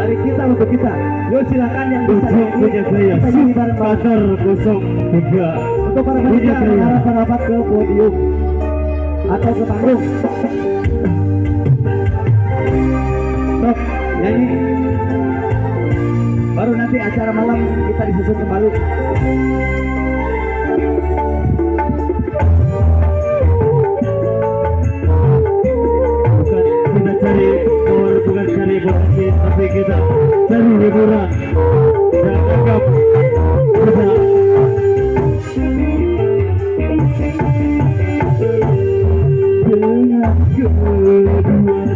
dari kita untuk kita. Yuk silakan yang bisa punya saya kita nyanyi bareng-bareng. Pasar 03 Untuk para pemirsa harap merapat ke podium atau ke panggung. Sok nyanyi. Baru nanti acara malam kita disusun kembali. Kita cari power, bukan cari potensi, tapi kita cari hiburan dan anggap kita dengan kedua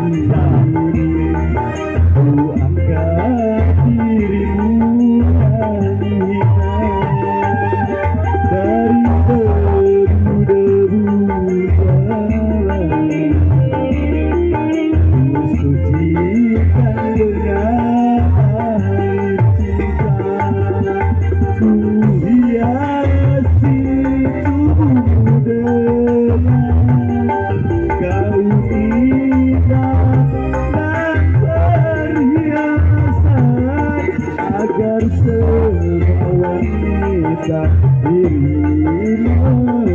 tanganku ku angkat dirimu dari debu-debu jalan. Sucikan dengan air cinta, ku hiasi tubuhmu dengan gaun indah dan perhiasan, agar semua wanita ingin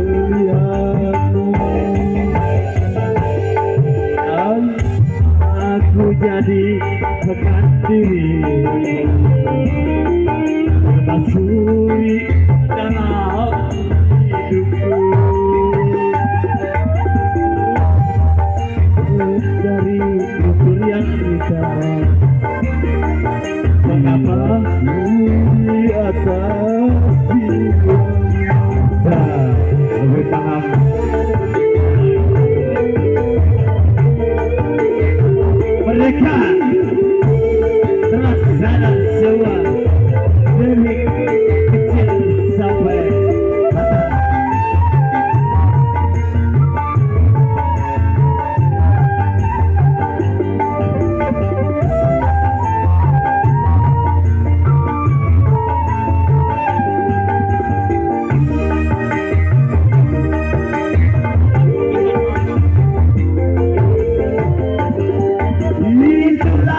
melihatmu. Aku jadi pekandiri permaisuri dalam hidupku. Dari ukur yang indah, mengapa di atas jiwa? Lebih paham. Mereka terasa dan semua dari kecil sampai besar. Itulah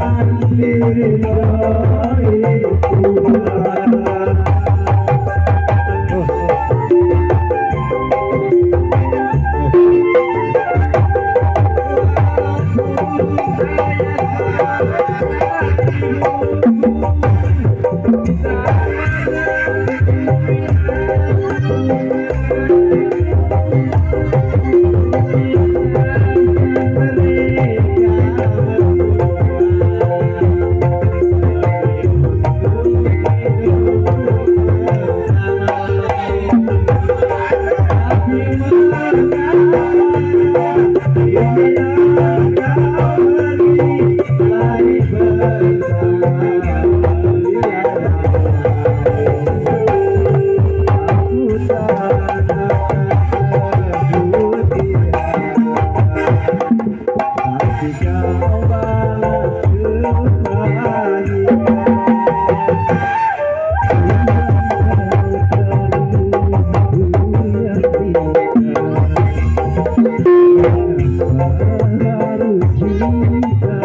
harus bisa lagi. Harus kita